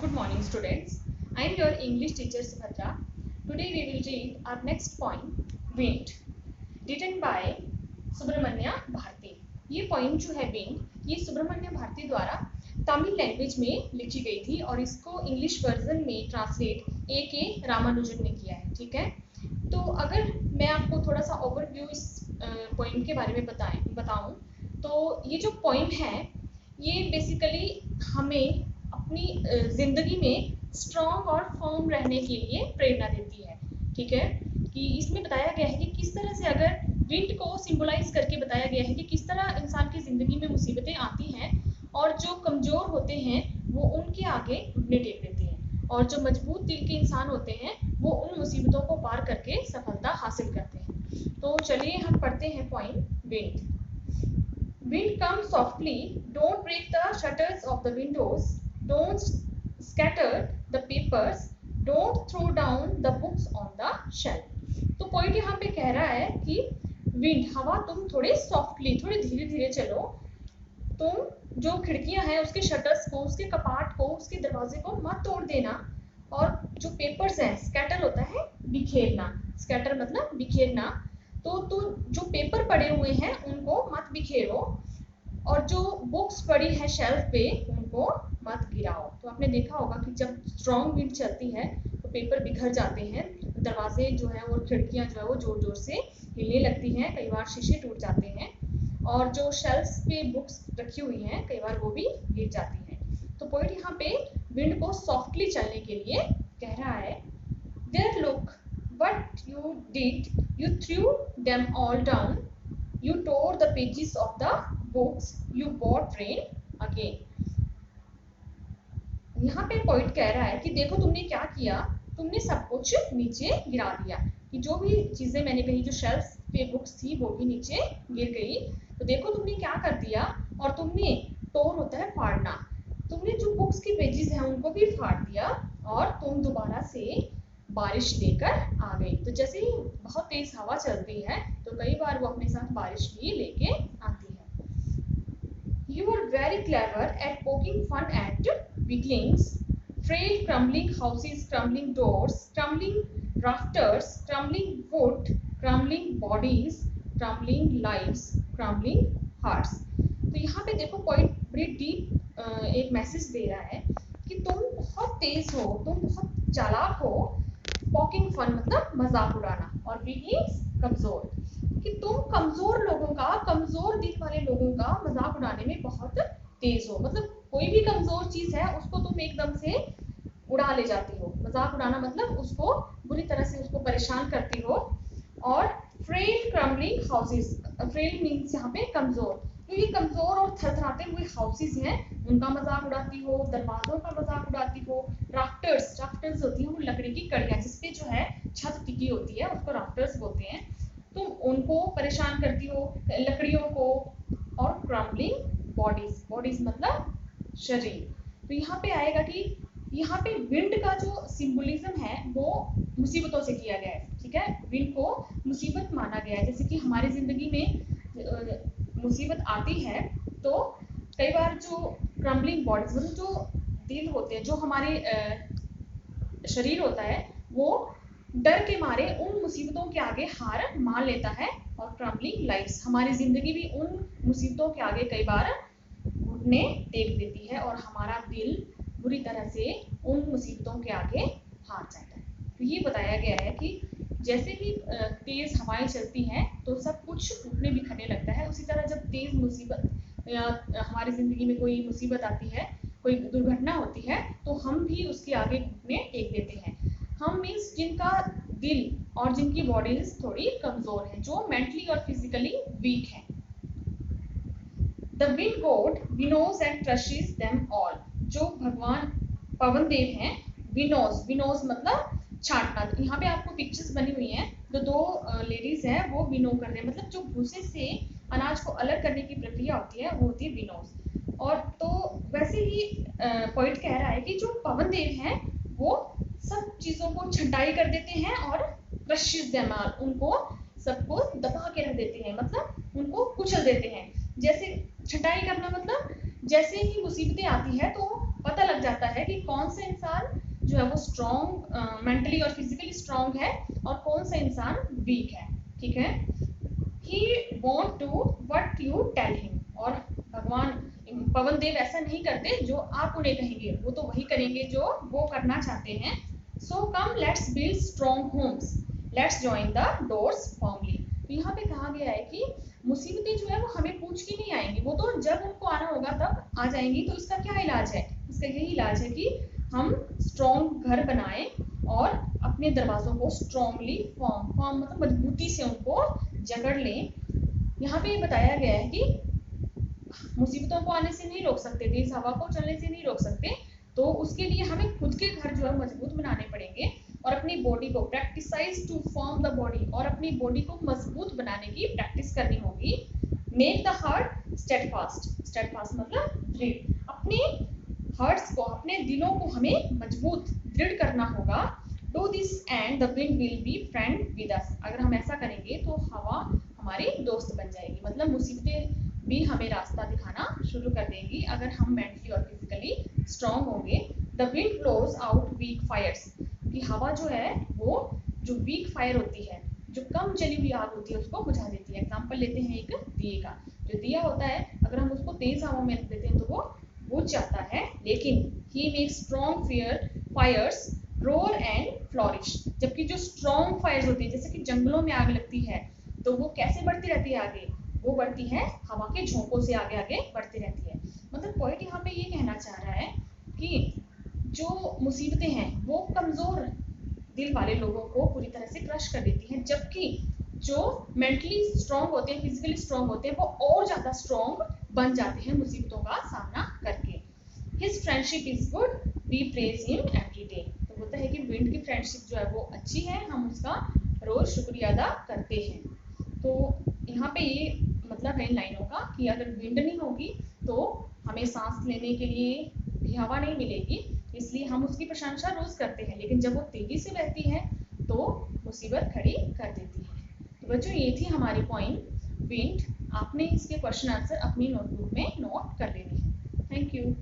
Good morning, students. I am your English teacher Subhadra. Today we will read our next poem, Wind, written by Subramanya Bharti. ये poem जो है Wind, ये सुब्रमण्य भारती द्वारा Tamil language में लिखी गई थी और इसको इंग्लिश वर्जन में ट्रांसलेट A.K. रामानुजन ने किया है. ठीक है, तो अगर मैं आपको थोड़ा सा ओवरव्यू इस पोइम के बारे में बताऊं तो ये जो पोइम है ये बेसिकली हमें अपनी ज़िंदगी में स्ट्रॉन्ग और फर्म रहने के लिए प्रेरणा देती है. ठीक है, कि इसमें बताया गया है कि किस तरह से अगर विंड को सिंबलाइज करके बताया गया है कि किस तरह इंसान की ज़िंदगी में मुसीबतें आती हैं और जो कमज़ोर होते हैं वो उनके आगे घुटने टेक देते हैं और जो मजबूत दिल के इंसान होते हैं वो उन मुसीबतों को पार करके सफलता हासिल करते हैं. तो चलिए हम पढ़ते हैं poem wind. Wind comes softly, don't break the shutters of the windows, don't scatter the papers, don't throw down the books on the shelf. तो पॉइंट यहाँ पे कह रहा है कि विंड हवा तुम थोड़े सॉफ्टली थोड़े धीरे धीरे चलो, तुम जो खिड़कियां हैं उसके शटर्स को उसके कपाट को उसके दरवाजे को मत तोड़ देना और जो पेपर्स हैं स्कैटर होता है बिखेरना, स्कैटर मतलब बिखेरना, तो जो पेपर पड़े हुए हैं उनको मत बिखेरो और जो बुक्स पड़ी है शेल्फ पे उनको मत गिराओ. तो आपने देखा होगा कि जब स्ट्रॉन्ग विंड चलती है तो पेपर बिखर जाते हैं, दरवाजे जो है और खिड़कियां जो है वो जोर जोर से हिलने लगती हैं, कई बार शीशे टूट जाते हैं और जो शेल्फ पे बुक्स रखी हुई हैं कई बार वो भी गिर जाती हैं. तो पॉइंट यहाँ पे विंड को सॉफ्टली चलने के लिए कह रहा है. There look what you did, you threw them all down, you tore the pages of the books, you bought rain again. यहाँ पे पॉइंट कह रहा है कि देखो तुमने क्या किया, तुमने सब कुछ नीचे गिरा दिया, कि जो भी चीजें मैंने कही जो शेल्फ पे बुक्स थी वो भी नीचे गिर गई. तो देखो तुमने क्या कर दिया और तुमने तोड़ होता है फाड़ना, तुमने जो बुक्स के पेजेस हैं उनको भी फाड़ दिया और तुम दोबारा से बारिश लेकर आ गई. तो जैसे ही बहुत तेज हवा चलती है तो कई बार वो अपने साथ बारिश भी लेके आती है. You are very clever at poking fun at weaklings, frail crumbling houses, crumbling doors, crumbling rafters, crumbling wood, crumbling bodies, crumbling lives, crumbling hearts. तो यहाँ पे देखो पॉइंट बड़ी डीप एक मैसेज दे रहा है कि तुम बहुत तेज हो, तुम बहुत चालाक हो. पॉकिंग फन मतलब मजाक उड़ाना और वीकलिंग्स कमजोर, कि तुम कमजोर लोगों का, कमजोर दिल वाले लोगों का मजाक उड़ाने में बहुत तेज हो. मतलब कोई भी कमजोर चीज है उसको तुम एकदम से उड़ा ले जाती हो. मजाक उड़ाना मतलब उसको बुरी तरह से उसको परेशान करती हो. और frail crumbling houses, frail means यहाँ पे कमजोर, तो ये कमजोर और थरथराते हुए हाउसेस हैं उनका मजाक उड़ाती हो, दरवाजों का मजाक उड़ाती हो. राफ्टर्स, राफ्टर्स होती है वो लकड़ी की कड़ियां जिसपे जो है छत टिकी होती है उसको राफ्टर्स बोलते हैं. तुम उनको परेशान करती हो, लकड़ियों को. और क्रम्बलिंग बॉडीज, बॉडीज मतलब शरीर. तो यहाँ पे आएगा कि यहाँ पे विंड का जो सिंबलिज्म है वो मुसीबतों से किया गया है. ठीक है, विंड को मुसीबत माना गया है. जैसे कि हमारी जिंदगी में मुसीबत आती है तो कई बार जो क्रम्बलिंग बॉडीज मतलब जो दिल होते हैं, जो हमारे शरीर होता है वो डर के मारे उन मुसीबतों के आगे हार मान लेता है. और क्रम्बलिंग लाइफ्स, हमारी जिंदगी भी उन मुसीबतों के आगे कई बार घुटने टेक देती है और हमारा दिल बुरी तरह से उन मुसीबतों के आगे हार जाता है. तो ये बताया गया है कि जैसे ही तेज हवाएं चलती हैं तो सब कुछ टूटने बिखरने लगता है, उसी तरह जब तेज मुसीबत हमारी जिंदगी में कोई मुसीबत आती है, कोई दुर्घटना होती है तो हम भी उसके आगे घुटने टेक देते हैं. हम मीन्स जिनका दिल और जिनकी बॉडीज थोड़ी कमजोर है, जो मेंटली और फिजिकली वीक है. The wind god winnows and crushes them all, जो भगवान पवन देव हैं. विनोज, विनोज मतलब छांटना. यहाँ पे आपको पिक्चर्स बनी हुई हैं, जो दो लेडीज हैं वो विनो कर रहे हैं, मतलब जो भूसे से अनाज को अलग करने की प्रक्रिया होती है वो होती है विनोज. और तो वैसे ही पॉइंट कह रहा है कि जो पवन देव हैं वो सब चीजों को छंटाई कर देते हैं और क्रशेस देम ऑल, उनको सबको दबा के रख देते हैं, मतलब उनको कुचल देते हैं. जैसे छंटाई करना मतलब जैसे ही मुसीबतें आती है तो पता लग जाता है कि कौन सा इंसान जो है वो स्ट्रॉन्ग मेंटली और फिजिकली स्ट्रॉन्ग है और कौन सा इंसान वीक है। ठीक है, he won't do what you tell him, और भगवान पवन देव ऐसा नहीं करते जो आप उन्हें कहेंगे, वो तो वही करेंगे जो वो करना चाहते हैं। So come let's build strong homes, let's join the doors formally. तो यहाँ पे कहा गया है कि मुसीबतें जो है वो हमें पूछ के नहीं आएंगी, वो तो जब उनको आना होगा तब आ जाएंगी। तो इसका क्या इलाज है? इसका यही इलाज है कि हम स्ट्रॉन्ग घर बनाएं और अपने दरवाजों को स्ट्रॉन्गली फॉर्म मतलब मजबूती से उनको जकड़ लें। यहाँ पे बताया गया है कि मुसीबतों को आने से नहीं रोक सकते, तेज हवा को चलने से नहीं रोक सकते, तो उसके लिए हमें खुद के घर जो है मजबूत बनाने पड़ेंगे और अपनी बॉडी को प्रैक्टिसाइज टू फॉर्म द बॉडी, और अपनी बॉडी को मजबूत बनाने की प्रैक्टिस करनी होगी। Make the heart steadfast, steadfast मतलब दृढ़, अपने हार्ट्स को, अपने दिलों को हमें मजबूत दृढ़ करना होगा। Do this and the wind will be friend with us, अगर हम ऐसा करेंगे तो हवा हमारी दोस्त बन जाएगी, मतलब मुसीबतें भी हमें रास्ता दिखाना शुरू कर देंगी अगर हम मेंटली और फिजिकली स्ट्रांग होंगे। The wind blows out weak fires, कि हवा जो है वो जो वीक फायर होती है, जो कम जली हुई आग होती है उसको बुझा देती है। एग्जाम्पल लेते हैं एक दिए का, जो दिया होता है अगर हम उसको तेज हवा में रख देते हैं तो वो बुझ जाता है, लेकिन he makes strong fires roar and flourish, जबकि जो स्ट्रॉन्ग फायर्स होती है जैसे कि जंगलों में आग लगती है तो वो कैसे बढ़ती रहती है आगे, वो बढ़ती है हवा के झोंकों से आगे आगे बढ़ती रहती है। मतलब पॉइंट यहाँ पे ये कहना चाह रहा है कि जो मुसीबतें हैं वो कमजोर दिल वाले लोगों को पूरी तरह से क्रश कर देती हैं, जबकि जो मेंटली स्ट्रांग होते हैं, फिजिकली स्ट्रांग होते हैं, वो और ज्यादा स्ट्रांग बन जाते हैं मुसीबतों का सामना करके। His friendship is good, we praise him every day. तो बोलता है कि विंड की फ्रेंडशिप जो है वो अच्छी है, हम उसका रोज शुक्रिया अदा करते हैं। तो यहाँ पे ये मतलब है इन लाइनों का कि अगर विंड नहीं होगी तो हमें सांस लेने के लिए भी हवा नहीं मिलेगी, इसलिए हम उसकी प्रशंसा रोज करते हैं, लेकिन जब वो तेजी से बहती है तो मुसीबत खड़ी कर देती है। तो बच्चों ये थी हमारी पॉइंट विंड। आपने इसके क्वेश्चन आंसर अपनी नोटबुक में नोट कर लेने हैं। Thank you.